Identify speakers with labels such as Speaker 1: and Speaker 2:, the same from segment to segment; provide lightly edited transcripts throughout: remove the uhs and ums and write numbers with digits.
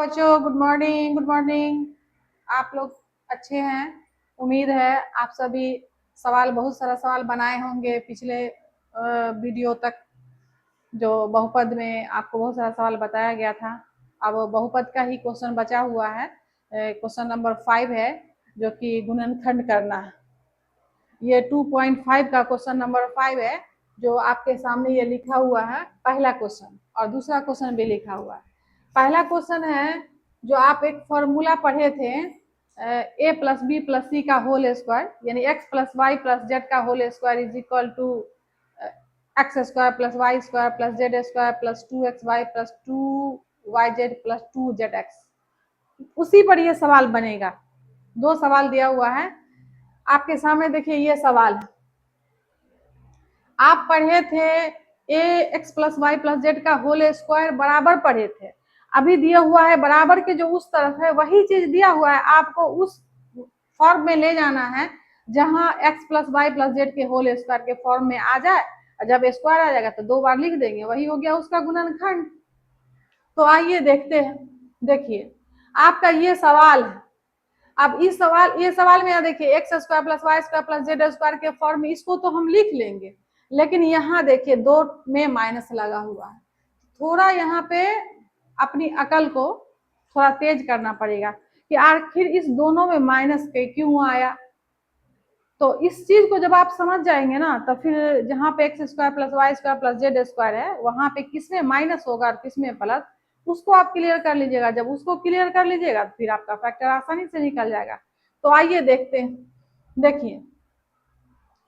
Speaker 1: बच्चों, good morning. Good morning. आप लोग अच्छे हैं? उम्मीद है आप सभी बहुत सारा सवाल बनाए होंगे पिछले वीडियो तक। जो बहुपद में आपको बहुत सारा सवाल बताया गया था। अब बहुपद का ही क्वेश्चन बचा हुआ है। क्वेश्चन नंबर 5 है, जो कि गुणनखंड करना है। ये 2.5 का क्वेश्चन नंबर 5 है, जो आपके सामने ये लिखा हुआ है पहला क्वेश्चन, और दूसरा क्वेश्चन भी लिखा हुआ है। पहला क्वेश्चन है, जो आप एक फॉर्मूला पढ़े थे, a plus B plus C का होल स्क्वायर, यानी x plus Y plus Z का whole square is equal to X square plus Y square plus Z square plus 2xy plus 2yz plus 2zx। उसी पर ये सवाल बनेगा। दो सवाल दिया हुआ है आपके सामने। देखिए ये सवाल है, आप पढ़े थे A X plus Y plus Z का होल स्क्वायर बराबर पढ़े थे। अभी दिया हुआ है बराबर के जो उस तरफ है वही चीज दिया हुआ है, आपको उस फॉर्म में ले जाना है जहां x plus Y plus z के होल स्क्वायर के फॉर्म में आ जाए। जब स्क्वायर आ जाएगा तो दो बार लिख देंगे, वही हो गया उसका गुणनखंड। तो आइए देखते हैं। देखिए आपका ये सवाल है। अब ये सवाल में देखिए x square plus Y square plus Z square के फॉर्म में इसको तो हम लिख लेंगे, लेकिन यहाँ देखिए दो में माइनस लगा हुआ है। थोड़ा यहाँ पे अपनी अकल को थोड़ा तेज करना पड़ेगा कि आखिर इस दोनों में माइनस क्यों आया। तो इस चीज को जब आप समझ जाएंगे ना, तो फिर जहाँ पे x square plus Y square plus Z square है, वहां पे किसमें माइनस होगा और किसमें प्लस, उसको आप क्लियर कर लीजिएगा। जब उसको क्लियर कर लीजिएगा तो फिर आपका फैक्टर आसानी से निकल जाएगा। तो आइए देखते हैं। देखिए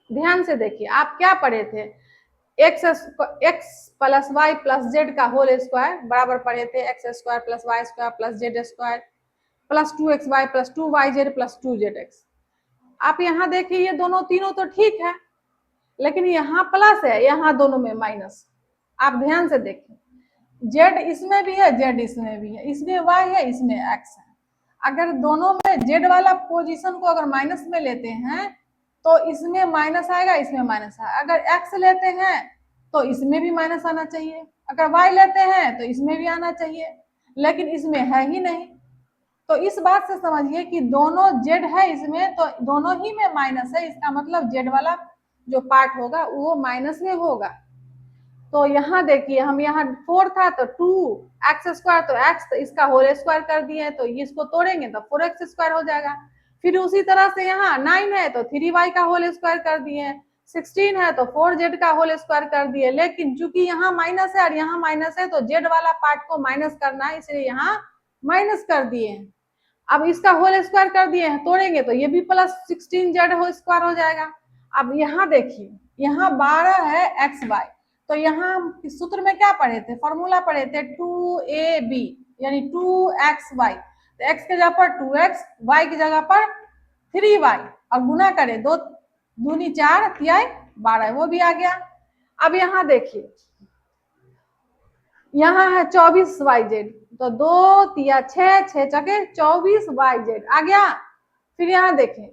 Speaker 1: ध्यान से देखिए, आप क्या पढ़े थे, x plus Y plus Z का होल स्क्वायर बराबर पढ़े थे x square plus Y square plus Z square plus 2xy plus 2yz plus 2zx। आप यहाँ देखिए ये दोनों तीनों तो ठीक है, लेकिन यहाँ प्लस है, यहाँ दोनों में माइनस। आप ध्यान से देखिए, जेड इसमें भी है, जेड इसमें भी है, इसमें वाई है, इसमें एक्स है। अगर दोनों में जेड वाला पोजीशन को अगर माइनस में लेते हैं तो इसमें माइनस आएगा, इसमें माइनस आएगा। अगर एक्स लेते हैं तो इसमें भी माइनस आना चाहिए, अगर वाई लेते हैं तो इसमें भी आना चाहिए, लेकिन इसमें है ही नहीं। तो इस बात से समझिए कि दोनों जेड है इसमें, तो दोनों ही में माइनस है। इसका मतलब जेड वाला जो पार्ट होगा वो माइनस में होगा। तो यहाँ देखिए, हम यहाँ 4 था तो 2 एक्स स्क्वायर, तो एक्स तो इसका होल स्क्वायर कर दिए, तो इसको तोड़ेंगे तो 4x स्क्वायर हो जाएगा। फिर उसी तरह से यहाँ 9 है तो 3y का होल स्क्वायर कर दिए, 16 है तो 4z का होल स्क्वायर कर दिए। लेकिन चूंकि यहाँ माइनस है और यहाँ माइनस है, तो जेड वाला पार्ट को माइनस करना है, इसलिए यहाँ माइनस कर दिए। अब इसका होल स्क्वायर कर दिए हैं, तोड़ेंगे तो ये भी प्लस 16z होल स्क्वायर हो जाएगा। अब यहाँ देखिए, यहाँ 12 है एक्स वाई, तो यहाँ हम सूत्र में क्या पढ़े थे, फॉर्मूला पढ़े थे 2ab यानी 2xy। तो x के जगह पर 2x, y की जगह पर 3y, और गुना करें 2 दूनी 4 तिहाई 12, वो भी आ गया। अब यहाँ देखिए, यहाँ है 24yz, तो 2 तिया 6, 6 चौके 24yz आ गया। फिर यहाँ देखें,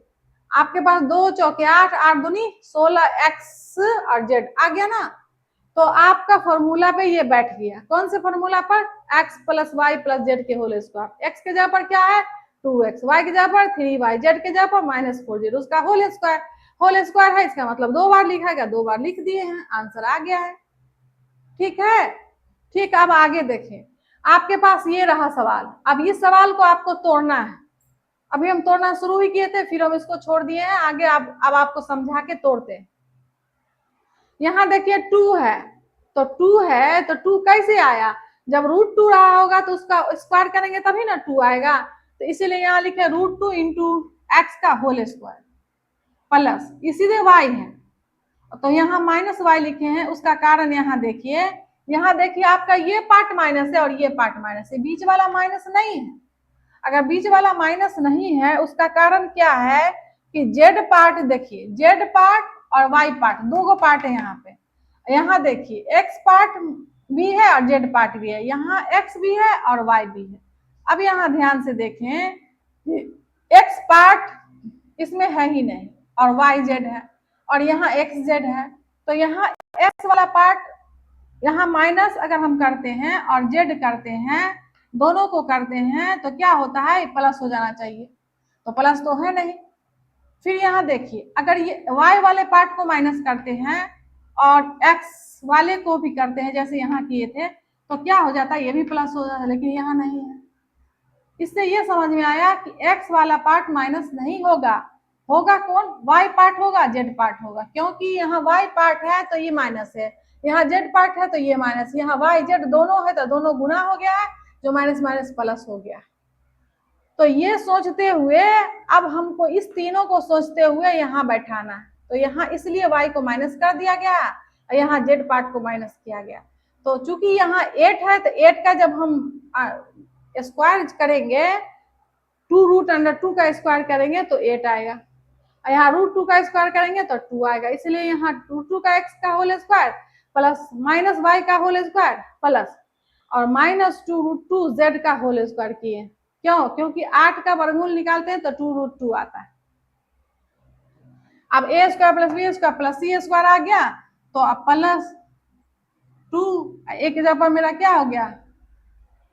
Speaker 1: आपके पास 2 चौके 8, 8 दूनी 16x और z आ गया ना। तो आपका फॉर्मूला पे ये बैठ गया। कौन से फॉर्मूला पर, x plus Y plus z के होल स्क्वायर। x के जगह पर क्या है 2x, y की जगह पर 3y, z के जगह पर -4z, उसका होल स्क्वायर। होल स्क्वायर है, इसका मतलब 2 बार लिखा गया, 2 बार लिख दिए हैं, आंसर आ गया है। ठीक है, ठीक। अब आगे देखें, आपके पास ये रहा सवाल। अब इस सवाल को आपको तोड़ना है। अभी हम तोड़ना शुरू ही किए थे, फिर हम इसको छोड़ दिए हैं, आगे अब आपको समझा के तोड़ते हैं। यहाँ देखिए 2 है, तो 2 है तो 2 कैसे आया, जब √2 रहा होगा तो उसका स्क्वायर करेंगे तभी ना 2 आएगा। तो इसीलिए यहाँ लिखे √2 इंटू एक्स का होल स्क्वायर प्लस, इसीलिए वाई है तो यहाँ माइनस वाई लिखे हैं। उसका कारण यहाँ देखिए, आपका ये पार्ट माइनस है और ये पार्ट माइनस है, बीच वाला माइनस नहीं है। अगर बीच वाला माइनस नहीं है, उसका कारण क्या है कि जेड पार्ट, देखिए जेड पार्ट और वाई पार्ट, दो पार्ट है यहाँ पे। यहाँ देखिए एक्स पार्ट भी है और जेड पार्ट भी है, यहाँ एक्स भी है और वाई भी है। अब यहाँ ध्यान से देखें, एक्स पार्ट इसमें है ही नहीं और वाई जेड है, और यहाँ एक्स जेड है। तो यहाँ एक्स वाला पार्ट यहाँ माइनस अगर हम करते हैं और जेड करते हैं, दोनों को करते हैं तो क्या होता है, प्लस हो जाना चाहिए, तो प्लस तो है नहीं। फिर यहाँ देखिए, अगर ये y वाले पार्ट को माइनस करते हैं और x वाले को भी करते हैं जैसे यहाँ किए थे, तो क्या हो जाता है, ये भी प्लस हो जाता है, लेकिन यहाँ नहीं है। इससे ये समझ में आया कि x वाला पार्ट माइनस नहीं होगा, होगा कौन, y पार्ट होगा, z पार्ट होगा, क्योंकि यहाँ y पार्ट है तो ये माइनस है, यहाँ z पार्ट है तो ये माइनस, यहाँ y z दोनों है तो दोनों गुना हो गया है, जो माइनस माइनस प्लस हो गया। तो ये सोचते हुए अब हमको इस तीनों को सोचते हुए यहाँ बैठाना है, तो यहाँ इसलिए y को माइनस कर दिया गया और यहाँ z पार्ट को माइनस किया गया। तो चूंकि यहाँ 8 है तो 8 का जब हम स्क्वायर करेंगे, 2√2 का स्क्वायर करेंगे तो 8 आएगा, और यहाँ √2 का स्क्वायर करेंगे तो 2 आएगा, इसलिए यहाँ √2 का x का whole square plus minus y का होल स्क्वायर प्लस और -2√2z का होल स्क्वायर किए। क्यों, क्योंकि 8 का वर्गमूल निकालते हैं तो 2√2 आता है। अब a square plus b square plus c square आ गया, तो अब प्लस 2 एक जगह पर मेरा क्या हो गया,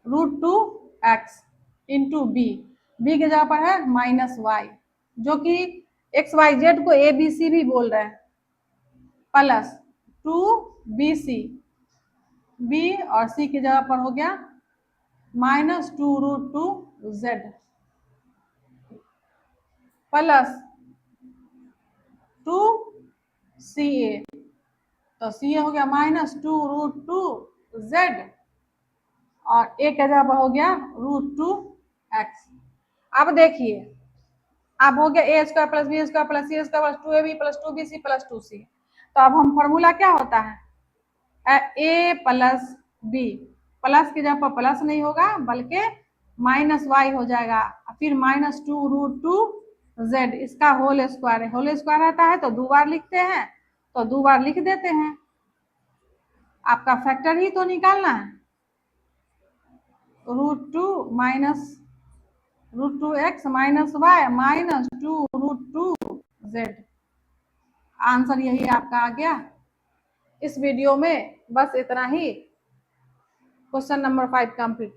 Speaker 1: √2x इंटू b की जगह पर है -y, जो कि XYZ को ABC भी बोल रहे हैं, प्लस 2BC, b और c की जगह पर हो गया -2√2z प्लस 2CA, तो CA हो गया -2√2z और a की जगह पर हो गया √2x। अब देखिए, अब हो गया a square plus b square plus c square plus 2ab plus 2bc plus 2c। तो अब हम फॉर्मूला क्या होता है, a प्लस b, प्लस की जगह पर प्लस नहीं होगा बल्कि -y हो जाएगा, फिर -2√2z, इसका होल स्क्वायर है, होल स्क्वायर रहता है तो दो बार लिखते हैं, तो दो बार लिख देते हैं। आपका फैक्टर ही तो निकालना है, √2 minus √2x minus y minus 2√2z, answer यही आपका आ गया। इस वीडियो में बस इतना ही, क्वेश्चन नंबर 5 कंप्लीट।